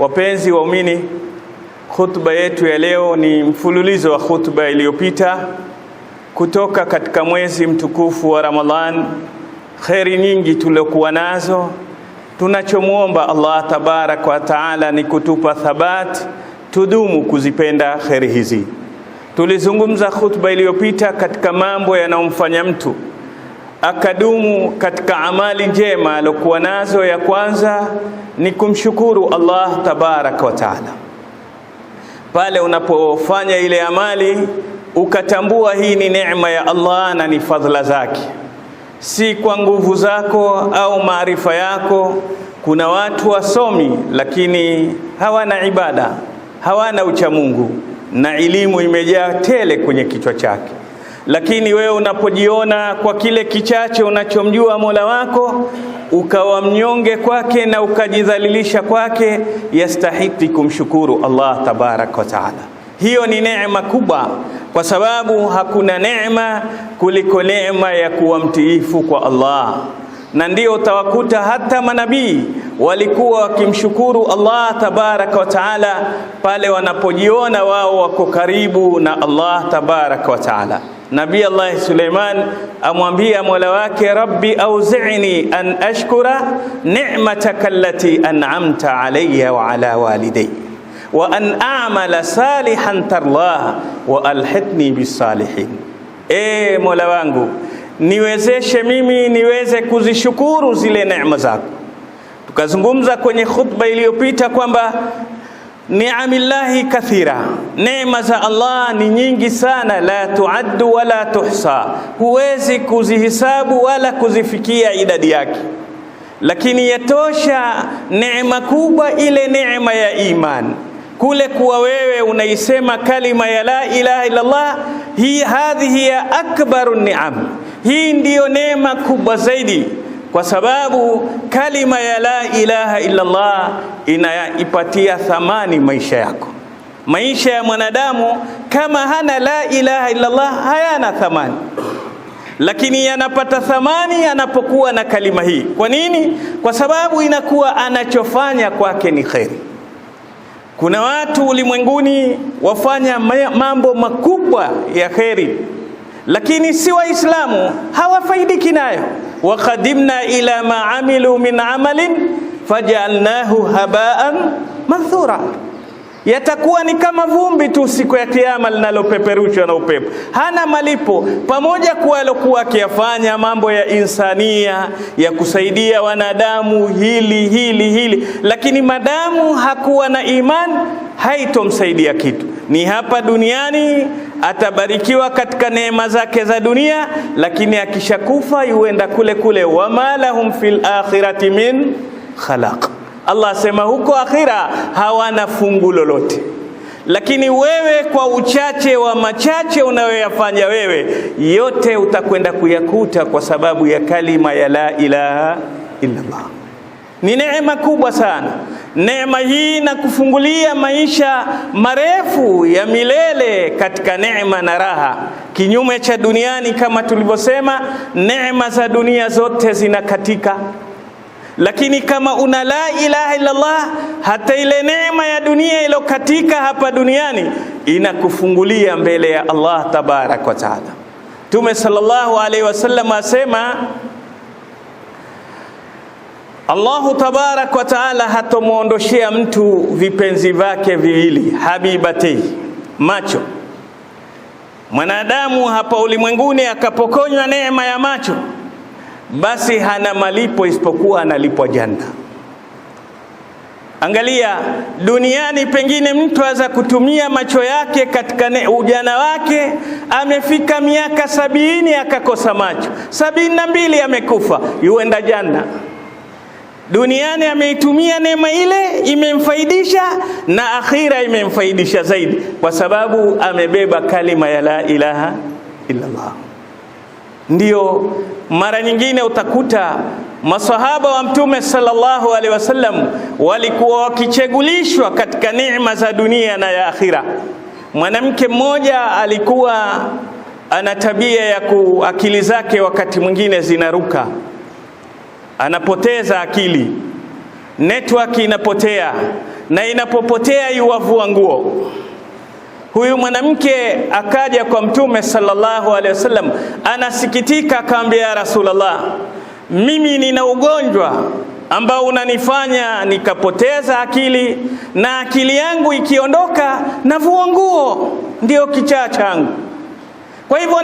Wapenzi waumini, khutba yetu ya leo ni mfululizo wa khutba iliyopita kutoka katika mwezi mtukufu wa Ramadhan. Kheri nyingi tuliokuwa nazo, tunachomuomba Allah tabarak wa taala ni kutupa thabat, tudumu kuzipenda kheri hizi. Tulizungumza khutba iliyopita katika mambo yanayomfanya mtu akadumu katika amali njema alokuwa nazo. Ya kwanza ni kumshukuru Allah tabarak wa taala. Pale unapofanya ile amali ukatambua hii ni neema ya Allah na ni fadhila zake, si kwa nguvu zako au maarifa yako. Kuna watu wasomi lakini hawana ibada, hawana uchamungu na elimu imejaa tele kwenye kichwa chake. Lakini wewe unapojiona kwa kile kichache unachomjua Mola wako, ukawa mnyonge kwake na ukajidhalilisha kwake, yastahiki kumshukuru Allah tabarak wa taala. Hiyo ni neema kubwa, kwa sababu hakuna neema kuliko neema ya kuwa mtiifu kwa Allah. Na ndio utawakuta hata manabii walikuwa wakimshukuru Allah tabaraka wa taala pale wanapojiona wao wako karibu na Allah tabaraka wa taala. Nabii Allah Suleiman amwambia Mola wake, Rabbi auzi'ni an ashkura ni'mataka allati an'amta alayya wa ala walidayya wa an a'mala salihan tarlah wa alhiqni bisalihin. Mola wangu, niwezeshe mimi niweze kuzishukuru zile neema zako. Tukazungumza kwenye khutba iliyopita kwamba ni'amillahi kathira, neema za Allah ni nyingi sana, la tuaddu wala tuhsa, huwezi kuzihisabu wala kuzifikia idadi yake. Lakini yatosha neema kubwa ile neema ya iman, kule kuwa wewe unaisema kalima ya la ilaha illa Allah. Hadhihi ya akbaru ni'am, hii ndiyo neema kubwa zaidi, kwa sababu kalima ya la ilaha illa Allah inaipatia thamani maisha yako. Maisha ya mwanadamu kama hana la ilaha illa Allah hayana thamani, lakini yanapata thamani anapokuwa na kalima hii. Kwa nini? Kwa sababu inakuwa anachofanya kwake ni kheri. Kuna watu ulimwenguni wafanya mambo makubwa ya kheri, lakini si Waislamu, hawafaidiki nayo. Wa qadimna ila ma amilu min amalin faj'alnahu haba'an manthura, yatakuwa ni kama vumbi tu siku ya kiyama linalopeperushwa na upepo, hana malipo. Pamoja kwa alokuwa akiyafanya mambo ya insania, ya kusaidia wanadamu hili, lakini madamu hakuwa na iman haitomsaidia kitu. Ni hapa duniani atabarikiwa katika neema zake za dunia, lakini akishakufa yuenda kule wama lahum fil akhirati min khalaq. Allah asema huko akhira hawana fungu lolote. Lakini wewe kwa uchache wa machache unayoyafanya wewe, yote utakwenda kuyakuta kwa sababu ya kalima ya la ilaha illa Allah. Ni neema kubwa sana. Neema hii na kufungulia maisha marefu ya milele katika neema na raha. Kinyume cha duniani, kama tulivyosema, neema za dunia zote zinakatika. Lakini kama una la ilaha illa Allah, hata ile neema ya dunia iliyokatika hapa duniani inakufungulia mbele ya Allah tabarak wa taala. Mtume sallallahu alaihi wasallam asema, Allahu tabarak wa taala hatomuondoshea mtu vipenzi vyake viwili, habibati, macho. Mwanadamu hapa ulimwenguni akapokonywa neema ya macho, basi hana malipo isipokuwa analipwa janna. Angalia, duniani pengine mtu aza kutumia macho yake katika ujana wake, amefika miaka 70 akakosa macho, 72 amekufa, yuenda janna. Duniani ameitumia neema ile, imemfaidisha, na akhira imemfaidisha zaidi, kwa sababu amebeba kalima ya la ilaha illa Allah. Ndio mara nyingine utakuta masahaba wa Mtume sallallahu alaihi wasallam walikuwa wakichegulishwa katika neema za dunia na ya akhira. Mwanamke mmoja alikuwa ana tabia ya akili zake wakati mwingine zinaruka, anapoteza akili, network inapotea, na inapopotea yuwavua nguo. Huyu mwanamke akaja kwa Mtume sallallahu alaihi wasallam, anasikitika, akamwambia ya Rasulullah, mimi nina ugonjwa ambao unanifanya nikapoteza akili, na akili yangu ikiondoka navua nguo, ndio kichaa changu. Kwa hivyo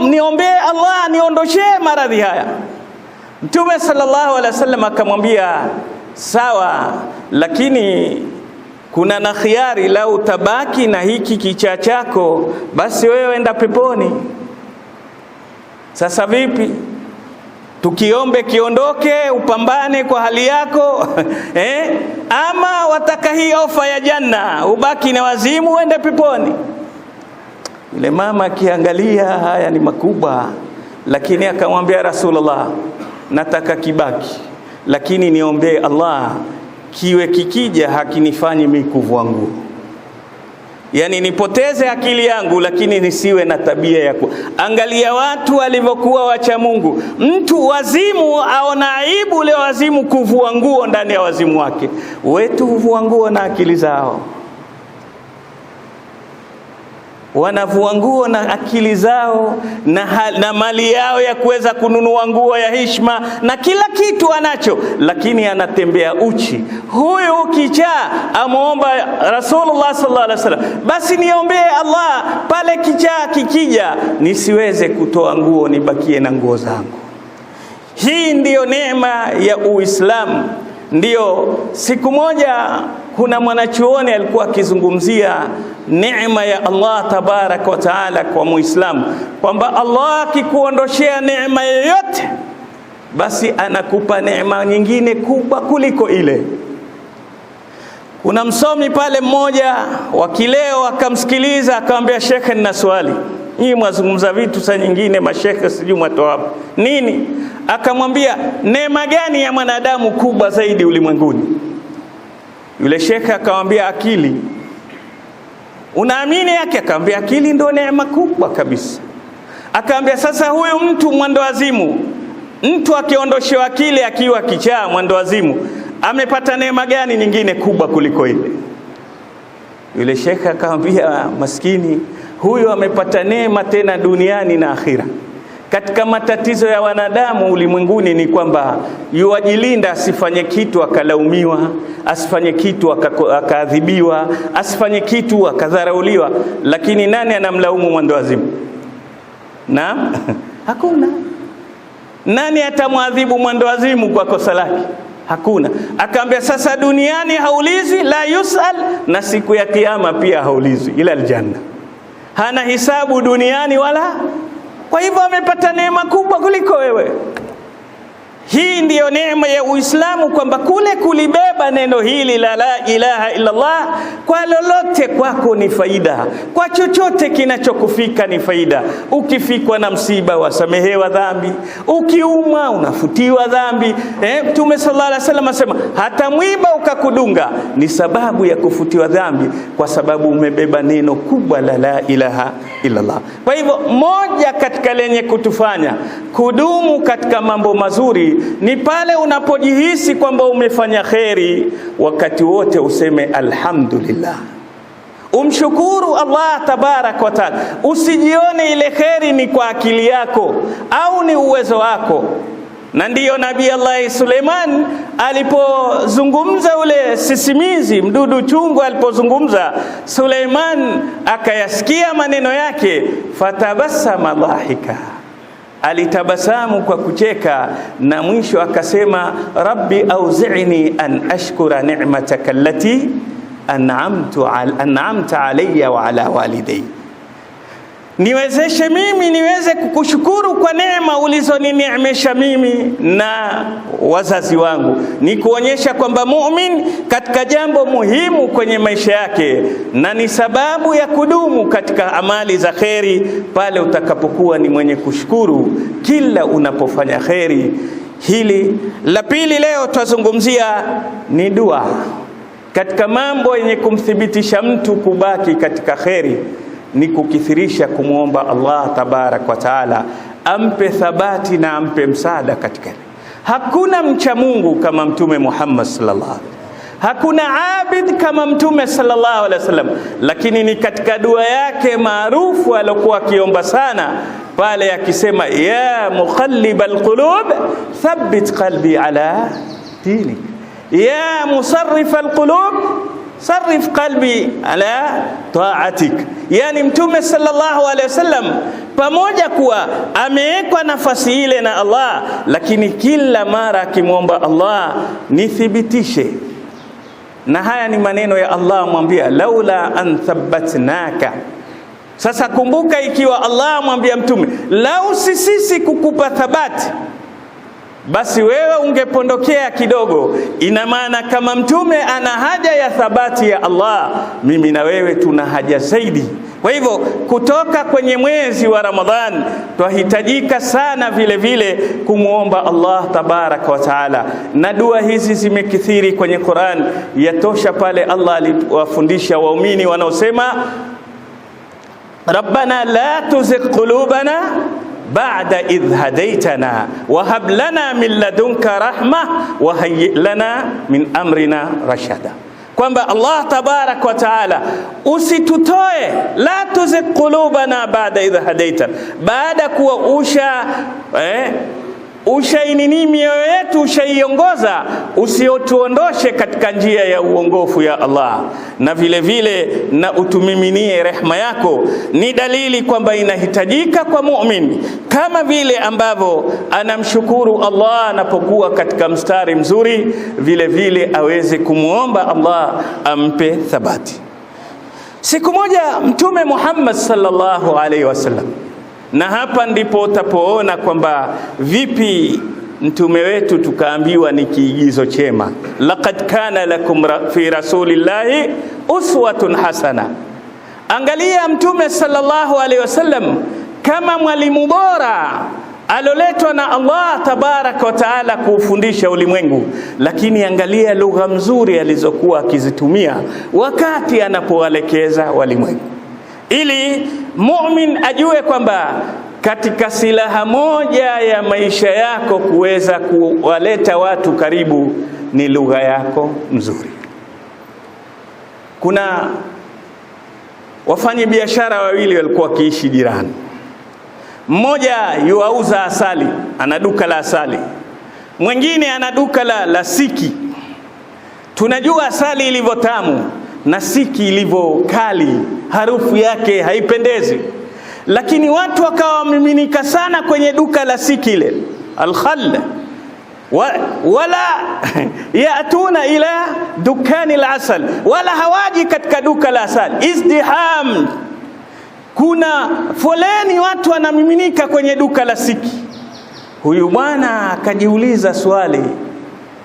niombee Allah niondoshee maradhi haya. Mtume sallallahu alaihi wasallam akamwambia sawa, lakini kuna na khiari, la utabaki na hiki kichaa chako basi wewe enda peponi. Sasa vipi? Tukiombe kiondoke upambane kwa hali yako ama wataka hii ofa ya janna ubaki na wazimu uende peponi? Yule mama akiangalia haya ni makubwa, lakini akamwambia Rasulullah, nataka kibaki, lakini niombee Allah kiwe kikija hakinifanyi mimi kuvua nguo. Yani nipoteze akili yangu, lakini nisiwe na tabia ya Angalia watu walivyokuwa wacha Mungu. Mtu wazimu aona aibu leo wazimu kuvua nguo ndani ya wazimu wake. Wetu huvua nguo na akili zao, wanavua nguo na akili zao na mali yao ya kuweza kununua nguo ya heshima na kila kitu anacho, lakini anatembea uchi. Huyu kichaa amuomba Rasulullah sallallahu alaihi wasallam, basi niombee Allah pale kichaa kikija nisiweze kutoa nguo, nibakie na nguo zangu. Hii ndiyo neema ya Uislamu. Ndiyo siku moja kuna mwanachuoni alikuwa akizungumzia neema ya Allah tabarak wa taala kwa Muislamu, kwamba Allah akikuondoshea neema yoyote basi anakupa neema nyingine kubwa kuliko ile. Kuna msomi pale mmoja wa kileo akamsikiliza, akamwambia shekhe, nina swali. Nyinyi mwazungumza vitu saa nyingine mashekhe sijui mwatoa wapi nini? Akamwambia, neema gani ya mwanadamu kubwa zaidi ulimwenguni? Yule shekhe akamwambia, akili. Unaamini yake? Akamwambia, akili ndio neema kubwa kabisa. Akamwambia, sasa huyu mtu mwendawazimu, mtu akiondoshewa akili akiwa kichaa mwendawazimu, amepata neema gani nyingine kubwa kuliko ile? Yule shekhe akamwambia, maskini huyu amepata neema tena duniani na akhira. Katika matatizo ya wanadamu ulimwenguni ni kwamba yuwajilinda asifanye kitu akalaumiwa, asifanye kitu akaadhibiwa, asifanye kitu akadharauliwa. Lakini nani anamlaumu mwendawazimu? Naam, hakuna. Nani atamwadhibu mwendawazimu kwa kosa lake? Hakuna. Akaambia, sasa duniani haulizwi, la yusal, na siku ya kiyama pia haulizwi, ila aljanna. Hana hisabu duniani wala. Kwa hivyo amepata neema kubwa kuliko wewe. Hii ndiyo neema ya Uislamu, kwamba kule kulibeba neno hili la ilaha illa Allah, kwa lolote kwako ni faida, kwa chochote kinachokufika ni faida. Ukifikwa na msiba wasamehewa dhambi, ukiumwa unafutiwa dhambi. Mtume sallallahu alaihi wasallam asema hata mwiba ukakudunga ni sababu ya kufutiwa dhambi, kwa sababu umebeba neno kubwa la ilaha illa Allah. Kwa hivyo moja katika lenye kutufanya kudumu katika mambo mazuri ni pale unapojihisi kwamba umefanya kheri, wakati wote useme alhamdulillah, umshukuru Allah tabarak wa taala. Usijione ile kheri ni kwa akili yako au ni uwezo wako. Na ndiyo Nabii Allah Suleiman alipozungumza ule sisimizi, mdudu chungu alipozungumza, Suleiman akayasikia maneno yake, fatabassama dhahika, alitabasamu kwa kucheka, na mwisho akasema, rabbi auzi'ni an ashkura ni'mataka allati an'amta alayya wa ala walidayya, niwezeshe mimi niweze kukushukuru kwa neema ulizonineemesha mimi na wazazi wangu. Ni kuonyesha kwamba muumini katika jambo muhimu kwenye maisha yake, na ni sababu ya kudumu katika amali za kheri pale utakapokuwa ni mwenye kushukuru kila unapofanya kheri. Hili la pili leo tutazungumzia ni dua. Katika mambo yenye kumthibitisha mtu kubaki katika kheri ni kukithirisha kumuomba Allah tabarak wa taala ampe thabati na ampe msaada katika. Hakuna mcha Mungu kama Mtume Muhammad sallallahu alaihi wasallam. Hakuna abid kama Mtume sallallahu alaihi wasallam. Lakini ni katika dua yake maarufu aliyokuwa akiomba sana pale akisema, ya muqallibal qulub thabbit qalbi ala dinik, ya musarrifal qulub sarrif qalbi ala ta'atik. Yani Mtume sallallahu alaihi wasallam pamoja kuwa amewekwa nafasi ile na Allah, lakini kila mara akimwomba Allah, nithibitishe. Na haya ni maneno ya Allah, mwambia laula an thabbatnaka. Sasa kumbuka, ikiwa Allah mwambia Mtume, lau sisi kukupa thabati, basi wewe ungepondokea kidogo. Ina maana kama Mtume ana haja ya thabati ya Allah, mimi na wewe tuna haja zaidi. Kwa hivyo kutoka kwenye mwezi wa Ramadhan twahitajika sana vile vile kumuomba Allah tabaraka wa taala, na dua hizi zimekithiri kwenye Qur'an. Yatosha pale Allah aliwafundisha waumini wanaosema, Rabbana la tuzigh qulubana ba'da idh hadaytana wa hab lana min ladunka rahma wa hayyi lana min amrina rashada. Kwamba Allah tabarak wa taala usitutoe, la tuzigh qulubana ba'da idh hadaytana, baada kuwa ushainini mioyo yetu ushaiongoza, usiotuondoshe katika njia ya uongofu ya Allah, na vile vile na utumiminie rehema yako. Ni dalili kwamba inahitajika kwa muumini, kama vile ambavyo anamshukuru Allah anapokuwa katika mstari mzuri, vile vile aweze kumuomba Allah ampe thabati. Siku moja Mtume Muhammad sallallahu alaihi wasallam, na hapa ndipo utapoona kwamba vipi mtume wetu tukaambiwa ni kiigizo chema, laqad kana lakum fi rasulillahi uswatun hasana. Angalia Mtume sallallahu alaihi wasallam kama mwalimu bora aloletwa na Allah tabaraka wa taala kuufundisha ulimwengu, lakini angalia lugha nzuri alizokuwa akizitumia wakati anapowaelekeza walimwengu, ili mu'min ajue kwamba katika silaha moja ya maisha yako kuweza kuwaleta watu karibu ni lugha yako nzuri. Kuna wafanyi biashara wawili walikuwa wakiishi jirani. Mmoja yuauza asali, ana duka la asali. Mwingine ana duka la siki. Tunajua asali ilivyo tamu na siki ilivyo kali, harufu yake haipendezi. Lakini watu wakawa wamiminika sana kwenye duka la siki ile, al-khall, wala yatuna ila dukani al-asal, wala hawaji katika duka la asali. Izdiham, kuna foleni, watu wanamiminika kwenye duka la siki. Huyu bwana akajiuliza swali,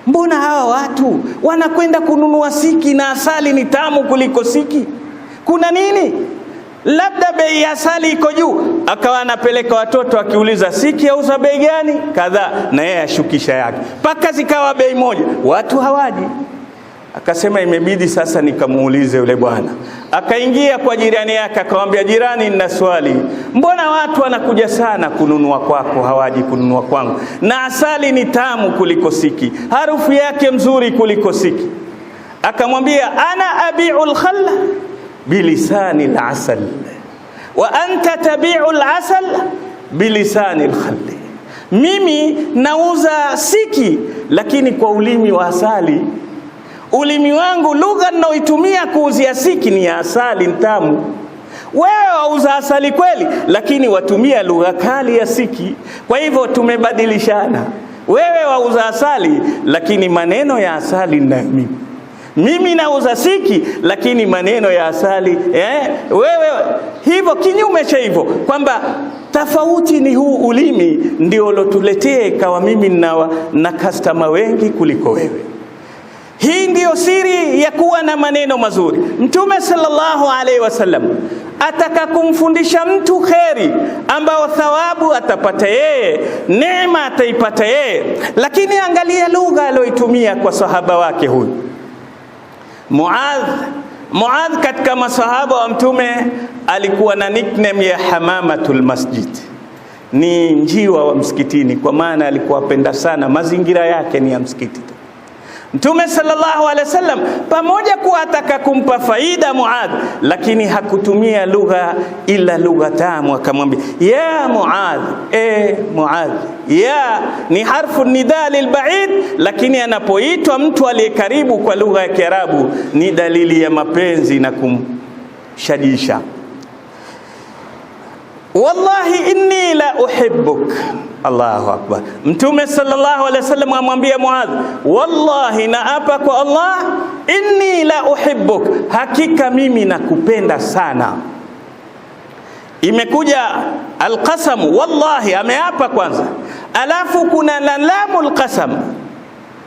mbona hawa watu wanakwenda kununua siki na asali ni tamu kuliko siki? Kuna nini? Labda bei ya asali iko juu. Akawa anapeleka watoto akiuliza, siki yauza bei gani? Kadhaa, na yeye ashukisha yake, paka zikawa bei moja, watu hawaji. Akasema imebidi sasa nikamuulize yule bwana. Akaingia kwa jirani yake akamwambia, jirani, nina swali, mbona watu wanakuja sana kununua kwako, hawaji kununua kwangu? Na asali ni tamu kuliko siki, harufu yake mzuri kuliko siki. Akamwambia, ana abi'ul khalla bilisani al-asal wa anta tabi'u al-asal bilisani al-khall. Mimi nauza siki lakini kwa ulimi wa asali. Ulimi wangu, lugha ninayoitumia kuuzia siki ni ya asali ntamu. Wewe wauza asali kweli, lakini watumia lugha kali ya siki. Kwa hivyo tumebadilishana. Wewe wauza asali, lakini maneno ya asali ninayo mimi. Mimi nauza siki, lakini maneno ya asali wewe hivyo, kinyume cha hivyo, kwamba tofauti ni huu ulimi ndio ulotuletee kawa mimi na customer wengi kuliko wewe. Hii ndiyo siri ya kuwa na maneno mazuri. Mtume sallallahu alaihi wasallam ataka kumfundisha mtu kheri ambao thawabu atapata yeye, neema ataipata yeye, lakini angalia lugha aliyoitumia kwa sahaba wake huyu Muadh. Katika masahaba wa Mtume alikuwa na nickname ya hamamatul masjid, ni njiwa wa msikitini, kwa maana alikuwa apenda sana mazingira yake ni ya msikiti. Mtume sallallahu alaihi wasallam pamoja kuwa ataka kumpa faida Muadh, lakini hakutumia lugha ila lugha tamu, akamwambia ya Muadh. Muadh, ya ni harfu nida lilbaid, lakini anapoitwa mtu aliyekaribu kwa lugha ya Kiarabu ni dalili ya mapenzi na kumshajisha. Wallahi inni la uhibbuk. Allahu akbar. Mtume sallallahu alaihi wasallam amwambia Muadh, wallahi naapa kwa Allah, inni la uhibbuk, hakika mimi nakupenda sana. Imekuja alqasam, wallahi ameapa kwanza, alafu kuna lamul qasam,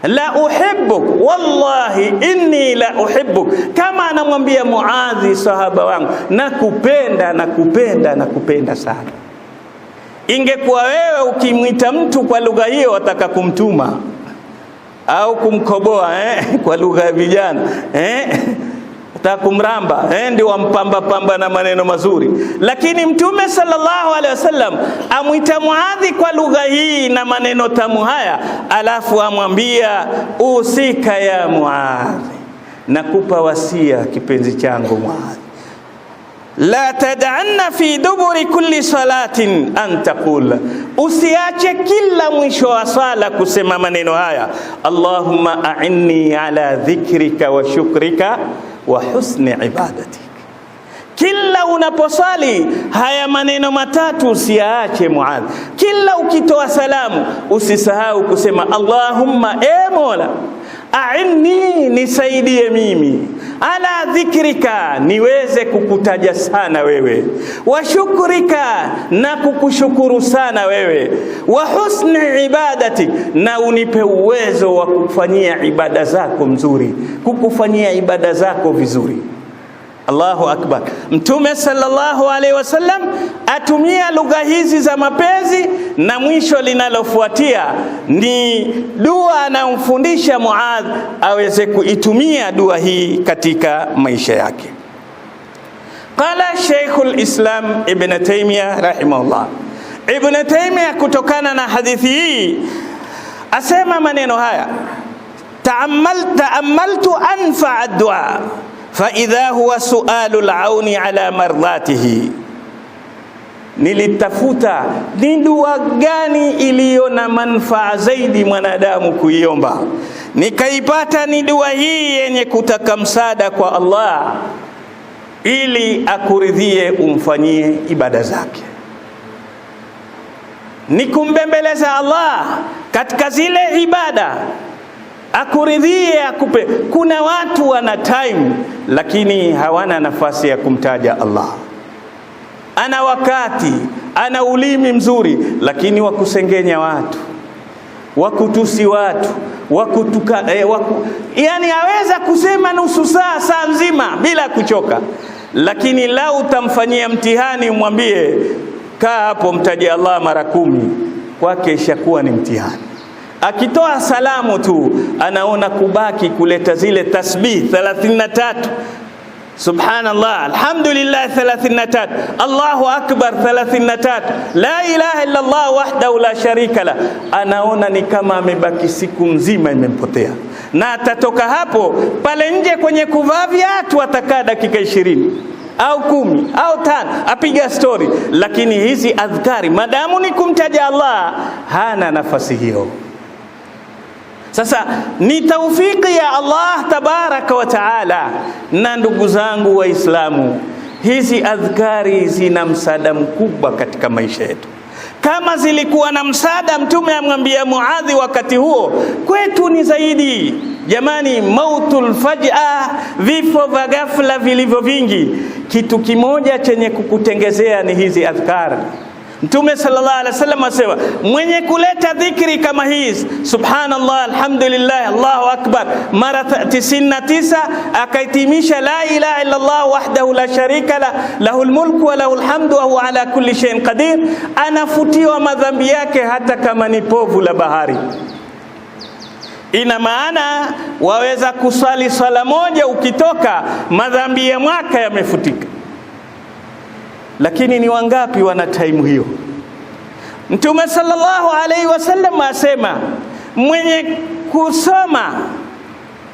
la uhibbuk, wallahi inni la uhibbuk, kama anamwambia Muadhi, sahaba wangu, nakupenda sana. Ingekuwa wewe ukimwita mtu kwa lugha hiyo wataka kumtuma au kumkoboa kwa lugha ya vijana wataka kumramba ndio wampamba na maneno mazuri, lakini Mtume sallallahu alaihi wasallam amwita Muadhi kwa lugha hii na maneno tamu haya, alafu amwambia usika ya Muadhi, nakupa wasia kipenzi changu Muadhi, la tad'anna fi duburi kulli salatin an taqul, usiache kila mwisho wa sala kusema maneno haya, Allahumma a'inni ala dhikrika wa shukrika wa husni ibadatik. Kila unaposali haya maneno matatu usiache Muadh. Kila ukitoa salamu usisahau kusema Allahumma, Mola, a'inni, nisaidie mimi, ala dhikrika, niweze kukutaja sana wewe, wa shukrika, na kukushukuru sana wewe, wa husni ibadati, na unipe uwezo wa kufanyia ibada zako mzuri, kukufanyia ibada zako vizuri. Allahu akbar. Mtume sallallahu alaihi wasallam atumia lugha hizi za mapenzi, na mwisho linalofuatia ni dua anamfundisha Muadh aweze kuitumia dua hii katika maisha yake. Qala Sheikhul Islam Ibn Taymiyyah rahimahullah. Ibn Taymiyyah kutokana na hadithi hii asema maneno haya, ta'ammaltu anfa'a ad-du'a فإذا هو سؤال العون على مرضاته. Nilitafuta ni dua gani iliyo na manufaa zaidi mwanadamu kuiomba, nikaipata ni dua hii yenye kutaka msaada kwa Allah ili akuridhie umfanyie ibada zake, ni kumbembeleza Allah katika zile ibada, akuridhie, akupe. Kuna watu wana time lakini hawana nafasi ya kumtaja Allah, ana wakati, ana ulimi mzuri, lakini wakusengenya watu, wakutusi watu, yani aweza kusema nusu saa nzima bila kuchoka, lakini lau utamfanyia mtihani umwambie kaa hapo mtaje Allah mara 10, kwake ishakuwa ni mtihani. Akitoa salamu tu anaona kubaki kuleta zile tasbih 33, subhanallah, alhamdulillah 33, Allahu akbar 33, la ilaha illa Allah wahdahu la sharika la, anaona ni kama amebaki siku nzima imempotea, na atatoka hapo pale nje kwenye kuvaa viatu atakaa dakika 20 au 10 au 5 apiga story, lakini hizi adhkari madamu ni kumtaja Allah hana nafasi hiyo. Sasa ni taufiki ya Allah tabaraka wa taala. Na ndugu zangu Waislamu, hizi adhkari zina msaada mkubwa katika maisha yetu. Kama zilikuwa na msaada Mtume amwambia Muadhi wakati huo, kwetu ni zaidi. Jamani, mautul faj'a, vifo vya ghafla vilivyo vingi, kitu kimoja chenye kukutengezea ni hizi adhkari. Mtume sallallahu alaihi wasallam asema, mwenye kuleta dhikri kama hizi, subhanallah, alhamdulillah, Allahu akbar, mara 99, akaitimisha la ilaha illa Allah wahdahu la sharika la, lahul mulku wa lahul hamdu wa huwa ala kulli shay'in qadir, anafutiwa madhambi yake hata kama ni povu la bahari. Ina maana waweza kusali sala moja, ukitoka madhambi ya mwaka yamefutika. Lakini ni wangapi wana time hiyo? Mtume sallallahu alaihi wasallam asema, mwenye kusoma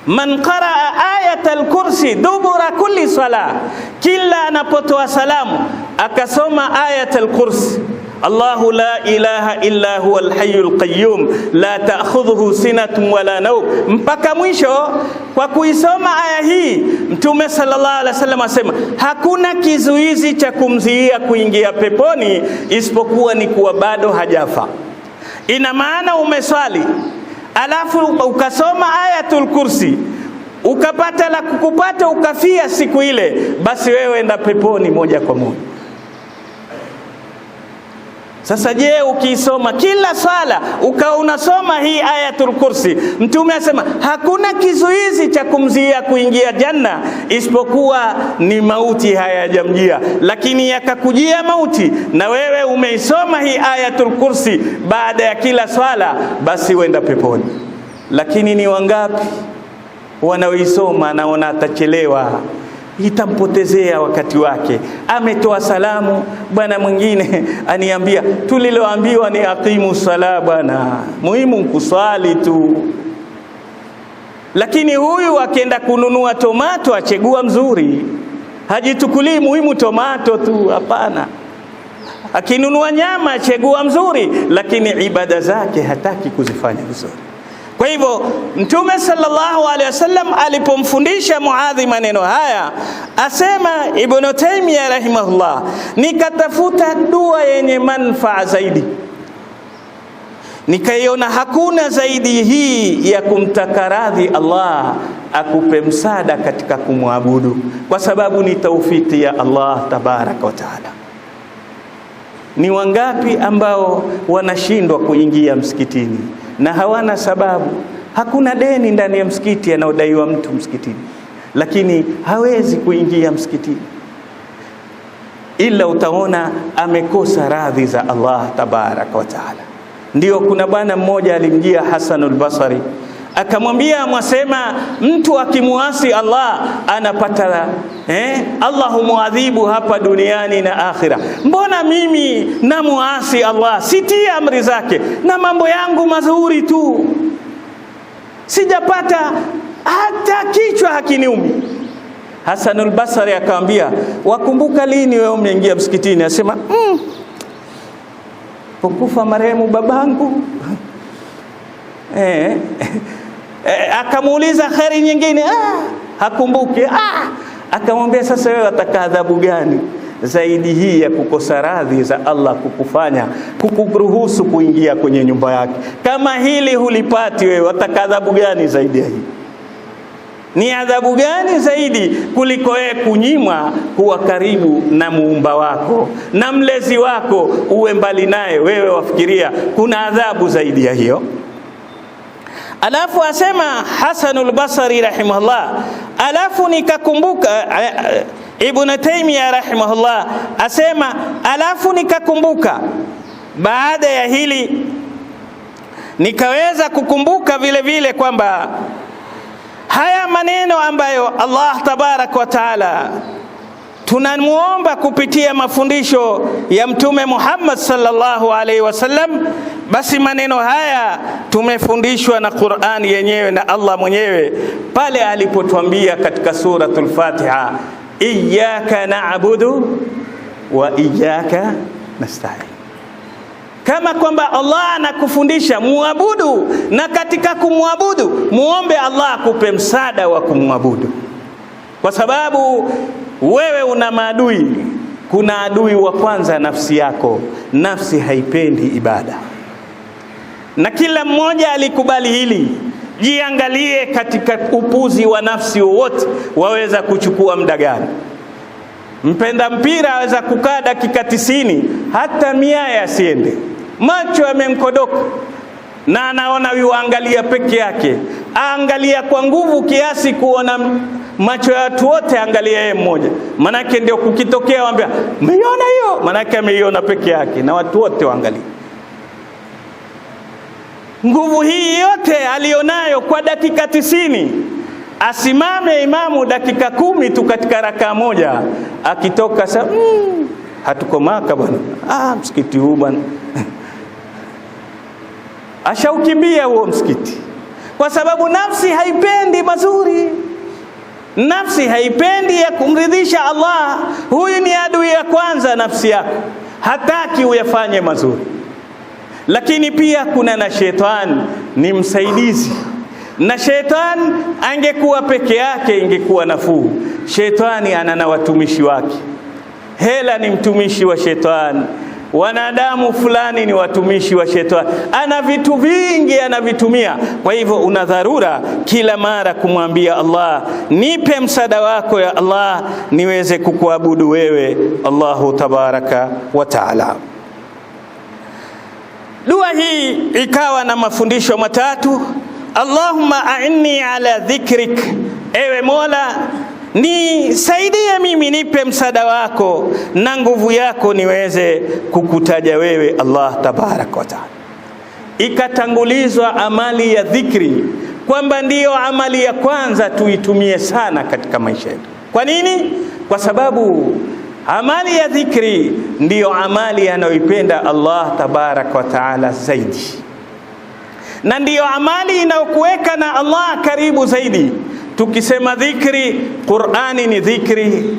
man qaraa ayatal kursi dubura kulli sala, kila anapotoa salamu akasoma ayatal kursi, Allahu la ilaha illa huwa alhayyul qayyum la ta'khudhuhu sinatun wala nawm, mpaka mwisho. Kwa kuisoma aya hii Mtume sallallahu alaihi wasallam asema hakuna kizuizi cha kumzuia kuingia peponi isipokuwa ni kuwa bado hajafa. Ina maana umeswali alafu ukasoma ayatul kursi ukapata la kukupata ukafia siku ile, basi wewe enda peponi moja kwa moja. Sasa je, ukisoma kila sala unasoma hii ayatul kursi, Mtume asema hakuna kizuizi cha kumzuia kuingia janna isipokuwa ni mauti hayajamjia. Lakini yakakujia mauti na wewe umeisoma hii ayatul kursi baada ya kila swala, basi uenda peponi. Lakini ni wangapi wanaoisoma naona atachelewa, itampotezea wakati wake. Ametoa salamu, bwana mwingine aniambia tuliloambiwa ni aqimu sala bwana, muhimu kuswali tu. Lakini huyu akienda kununua tomato achegua mzuri, hajitukulii muhimu tomato tu, hapana. Akinunua nyama achegua mzuri, lakini ibada zake hataki kuzifanya vizuri. Kwa hivyo Mtume sallallahu alaihi wasallam alipomfundisha Muadhi maneno haya, asema Ibn Taymiyyah rahimahullah, nikatafuta dua yenye manufaa zaidi, nikaiona hakuna zaidi hii ya kumtaka radhi Allah akupe msaada katika kumwabudu, kwa sababu ni taufiki ya Allah tabaraka wa taala. Ni wangapi ambao wanashindwa kuingia msikitini na hawana sababu? Hakuna deni ndani ya msikiti anaodaiwa mtu msikitini, lakini hawezi kuingia msikitini, ila utaona amekosa radhi za Allah tabaraka wa taala. Ndio kuna bwana mmoja alimjia Hasanul Basri akamwambia, mwasema mtu akimuasi Allah anapata Allah humuadhibu hapa duniani na akhira. Mbona mimi namuasi Allah, sitii amri zake na mambo yangu mazuri tu, sijapata hata kichwa hakiniumi? Hasanul Basri akamwambia, wakumbuka lini wewe umeingia msikitini? Asema pokufa marehemu babangu. Akamuuliza kheri nyingine, hakumbuki. Akamwambia, sasa wewe wataka adhabu gani zaidi hii ya kukosa radhi za Allah kukufanya kukuruhusu kuingia kwenye nyumba yake? Kama hili hulipati wewe, wataka adhabu gani zaidi ya hii? Ni adhabu gani zaidi kuliko wewe kunyimwa kuwa karibu na muumba wako na mlezi wako, uwe mbali naye? Wewe wafikiria kuna adhabu zaidi ya hiyo? Alafu asema Hasanul Basri rahimahullah, alafu nikakumbuka, Ibn Taymiyyah rahimahullah asema, alafu nikakumbuka baada ya hili nikaweza kukumbuka vile vile kwamba haya maneno ambayo Allah tabarak wa taala tunamuomba kupitia mafundisho ya Mtume Muhammad sallallahu alaihi wasallam, basi maneno haya tumefundishwa na Qur'an yenyewe na Allah mwenyewe pale alipotuambia katika suratul Fatiha, iyyaka na'budu wa iyyaka nasta'in. Kama kwamba Allah anakufundisha muabudu, na katika kumwabudu muombe Allah akupe msaada wa kumwabudu, kwa sababu wewe una maadui. Kuna adui wa kwanza, nafsi yako. Nafsi haipendi ibada, na kila mmoja alikubali hili. Jiangalie katika upuzi wa nafsi wote, waweza kuchukua muda gani? Mpenda mpira aweza kukaa dakika 90 hata 100 yasiende, macho yamemkodoka na anaona yuangalia peke yake, aangalia kwa nguvu kiasi kuona macho ya watu wote, angalia yeye mmoja. Manake ndio kukitokea waambia meiona hiyo, manake ameiona peke yake na watu wote waangalia. Nguvu hii yote alionayo kwa dakika 90, asimame imamu dakika 10 tu katika rakaa moja, akitoka sasa hatuko Maka bwana, msikiti huu bwana ashaukimbia huo msikiti, kwa sababu nafsi haipendi mazuri, nafsi haipendi ya kumridhisha Allah. Huyu ni adui ya kwanza, nafsi yako hataki uyafanye mazuri. Lakini pia kuna na shetani, ni msaidizi, na shetani angekuwa peke yake ingekuwa nafuu. Shetani ana na watumishi wake. Hela ni mtumishi wa shetani, wanadamu fulani ni watumishi wa shetani, ana vitu vingi anavitumia. Kwa hivyo una dharura kila mara kumwambia Allah, nipe msaada wako ya Allah niweze kukuabudu wewe Allahu tabaraka wa taala. Dua hii ikawa na mafundisho matatu. Allahumma a'inni ala dhikrik, ewe Mola nisaidie mimi, nipe msaada wako na nguvu yako niweze kukutaja wewe Allah tabaraka wa taala. Ikatangulizwa amali ya dhikri kwamba ndiyo amali ya kwanza tuitumie sana katika maisha yetu. Kwa nini? Kwa sababu amali ya dhikri ndiyo amali anayoipenda Allah tabaraka wa taala zaidi, na ndiyo amali inayokuweka na Allah karibu zaidi. Tukisema dhikri, Qur'ani ni dhikri,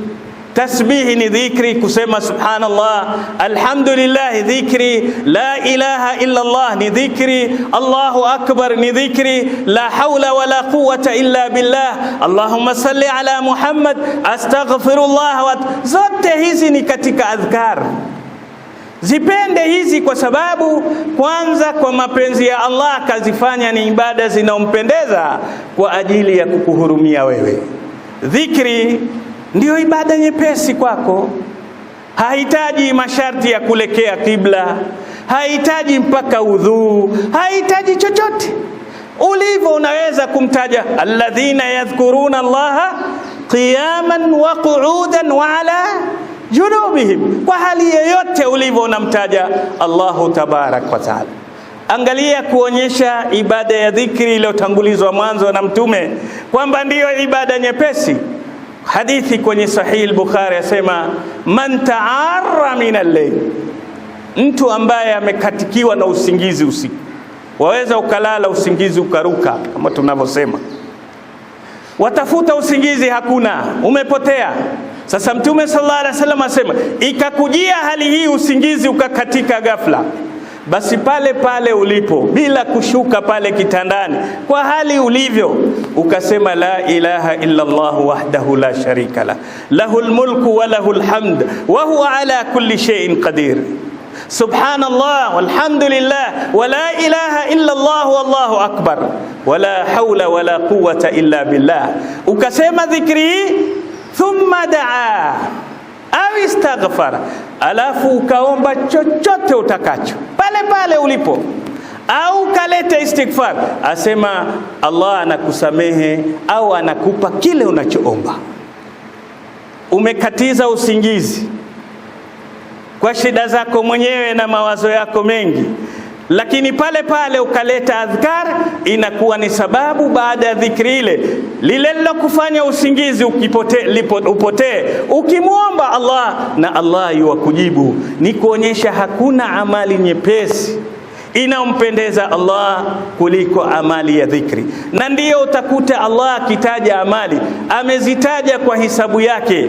tasbihi ni dhikri, kusema subhanallah, alhamdulillah dhikri, la ilaha illa Allah ni dhikri, Allahu akbar ni dhikri, la hawla wala quwwata illa billah, Allahumma salli ala Muhammad, astaghfirullah. Zote hizi ni katika adhkar. Zipende hizi kwa sababu kwanza kwa mapenzi ya Allah akazifanya ni ibada zinaompendeza kwa ajili ya kukuhurumia wewe. Dhikri ndio ibada nyepesi kwako, hahitaji masharti ya kulekea kibla, hahitaji mpaka udhu, hahitaji chochote. Ulivyo unaweza kumtaja alladhina yadhkuruna Allaha qiyaman wa qu'udan wa ala junubihim, kwa hali yoyote ulivyo unamtaja Allahu tabarak wa taala. Angalia kuonyesha ibada ya dhikri iliyotangulizwa mwanzo na Mtume kwamba ndiyo ibada nyepesi. Hadithi kwenye Sahih al-Bukhari yasema, man ta'arra min al-layl, mtu ambaye amekatikiwa na usingizi usiku. Waweza ukalala usingizi ukaruka kama tunavyosema, watafuta usingizi hakuna, umepotea. Sasa Mtume sallallahu alaihi wasallam asema, ikakujia hali hii usingizi ukakatika ghafla, basi pale pale ulipo bila kushuka pale kitandani, kwa hali ulivyo ukasema la ilaha illa Allah wahdahu la sharika la, lahul mulku wa lahul hamd wa huwa ala kulli shay'in qadir, subhanallah walhamdulillah wa la ilaha illa Allah wallahu akbar wa la hawla wa la quwwata illa billah. Ukasema dhikri thumma daa au istaghfara, alafu ukaomba chochote utakacho pale pale ulipo, au kaleta istighfar, asema Allah anakusamehe au anakupa kile unachoomba. Umekatiza usingizi kwa shida zako mwenyewe na mawazo yako mengi, lakini pale pale ukaleta adhkar, inakuwa ni sababu baada ya dhikri ile lile lilokufanya usingizi upotee, ukimwomba Allah na Allah yuwakujibu. Ni kuonyesha hakuna amali nyepesi inayompendeza Allah kuliko amali ya dhikri. Na ndiyo utakuta Allah akitaja amali amezitaja kwa hisabu yake,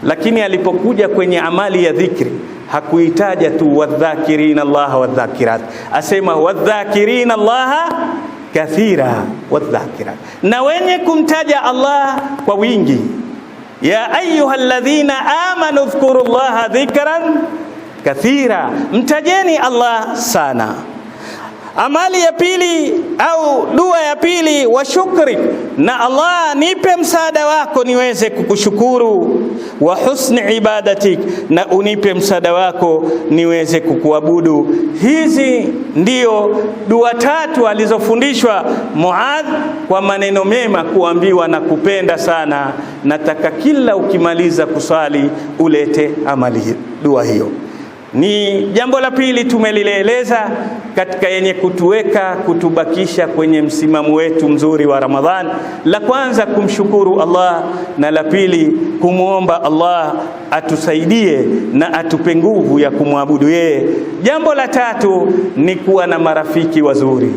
lakini alipokuja kwenye amali ya dhikri hakuitaja tu wadhakirina Allah wadhakirat, asema wadhakirina Allah kathira wadhakirat, na wenye kumtaja Allah kwa wingi. Ya ayyuhalladhina amanu dhkurullaha dhikran kathira, mtajeni Allah sana. Amali ya pili au dua ya pili, wa shukri, na Allah nipe msaada wako niweze kukushukuru, wa husni ibadatik, na unipe msaada wako niweze kukuabudu. Hizi ndio dua tatu alizofundishwa Muadh kwa maneno mema, kuambiwa na kupenda sana. Nataka kila ukimaliza kusali ulete amali dua hiyo. Ni jambo la pili tumelieleza katika yenye kutubakisha kwenye msimamo wetu mzuri wa Ramadhan. La kwanza kumshukuru Allah, na la pili kumuomba Allah atusaidie na atupe nguvu ya kumwabudu yeye. Jambo la tatu ni kuwa na marafiki wazuri.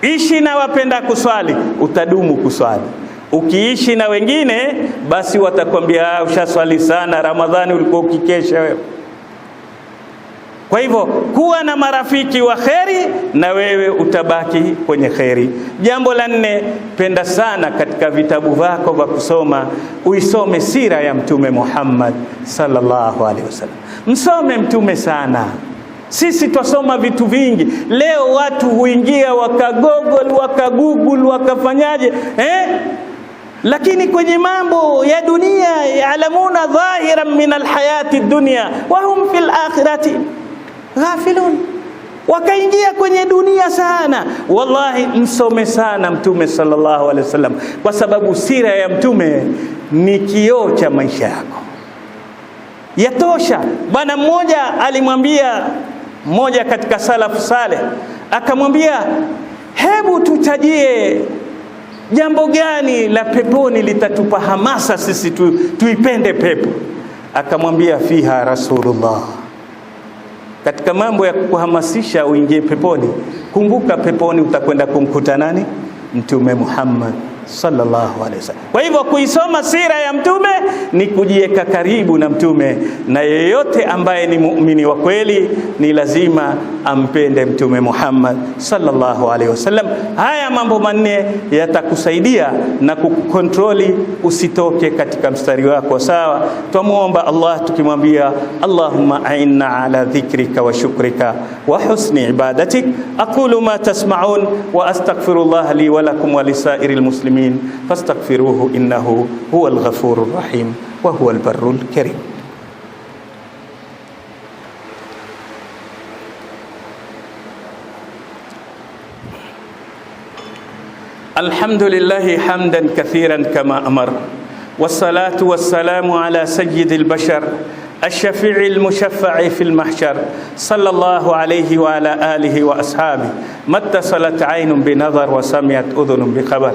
Ishi na wapenda kuswali, utadumu kuswali. Ukiishi na wengine basi watakwambia ushaswali sana, Ramadhani ulikuwa ukikesha wewe. Kwa hivyo kuwa na marafiki wa kheri na wewe utabaki kwenye kheri. Jambo la nne, penda sana katika vitabu vyako vya kusoma uisome sira ya Mtume Muhammad sallallahu alaihi wasallam. Msome Mtume sana. Sisi twasoma vitu vingi. Leo watu huingia wakagoogle wakafanyaje lakini kwenye mambo ya dunia yaalamuna dhahiran min alhayati dunya wa hum fil akhirati ghafilun. Wakaingia kwenye dunia sana. Wallahi, msome sana Mtume sallallahu alaihi wasallam, kwa sababu sira ya Mtume ni kioo cha maisha yako. Yatosha. Bwana mmoja alimwambia mmoja katika salafu saleh, akamwambia, hebu tutajie jambo gani la peponi litatupa hamasa sisi tuipende pepo. Akamwambia, fiha Rasulullah. Katika mambo ya kuhamasisha uingie peponi, kumbuka peponi utakwenda kumkuta nani? Mtume Muhammad sallallahu alaihi wasallam. Kwa hivyo kuisoma sira ya Mtume ni kujiweka karibu na Mtume, na yeyote ambaye ni muumini wa kweli ni lazima ampende Mtume Muhammad sallallahu alaihi wasallam. Haya mambo manne yatakusaidia na kukontroli usitoke katika mstari wako sawa. Tumuomba Allah tukimwambia, Allahumma a'inna ala dhikrika wa shukrika wa husni ibadatik. Aqulu ma tasma'un wa astaghfirullah li wa lakum wa lisairil muslimin فاستغفروه إنه هو الغفور الرحيم وهو البر الكريم. الحمد لله حمدا كثيرا كما أمر، والصلاة والسلام على سيد البشر الشفيع المشفع في المحشر صلى الله عليه وعلى آله وأصحابه. ما اتصلت عين بنظر وسمعت أذن بخبر.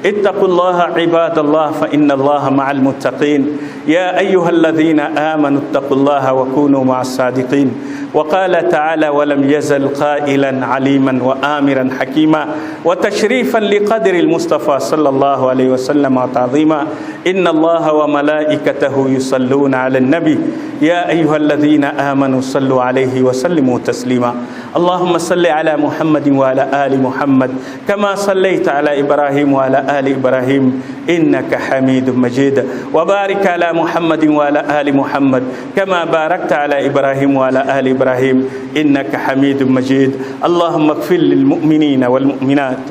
اتقوا الله عباد الله فإن الله مع المتقين. يا أيها الذين آمنوا اتقوا الله وكونوا مع الصادقين. وقال تعالى: ولم يزل قائلا عليما وآمرا حكيما وتشريفا لقدر المصطفى صلى الله عليه وسلم وتعظيما. إن الله وملائكته يصلون على النبي يا أيها الذين آمنوا صلوا عليه وسلموا تسليما. اللهم صل على محمد وعلى آل محمد كما صليت على إبراهيم وعلى آل إبراهيم إنك حميد مجيد. وبارك على محمد وعلى آل محمد كما باركت على إبراهيم وعلى آل إبراهيم إنك حميد مجيد. اللهم اغفر للمؤمنين والمؤمنات.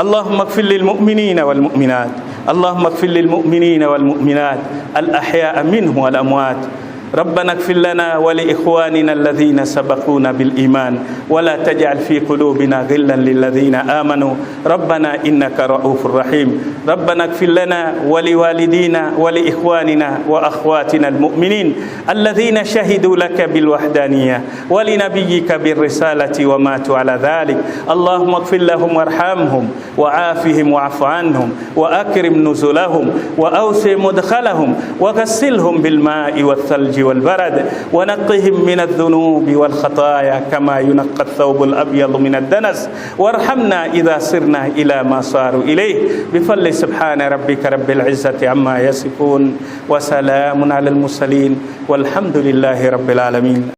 اللهم اغفر للمؤمنين والمؤمنات. اللهم اغفر للمؤمنين والمؤمنات الأحياء منهم والأموات. ربنا اغفر لنا ولإخواننا الذين سبقونا بالإيمان ولا تجعل في قلوبنا غلا للذين آمنوا ربنا إنك رؤوف رحيم. ربنا اغفر لنا ولوالدينا ولإخواننا وأخواتنا المؤمنين الذين شهدوا لك بالوحدانية ولنبيك بالرسالة وماتوا على ذلك. اللهم اغفر لهم وارحمهم وعافهم واعف عنهم وأكرم نزلهم وأوسع مدخلهم وغسلهم بالماء والثلج والبرد ونقهم من الذنوب والخطايا كما ينقى الثوب الأبيض من الدنس. وارحمنا إذا صرنا إلى ما صاروا إليه بفضل سبحان ربك رب العزة عما يصفون وسلام على المرسلين والحمد لله رب العالمين.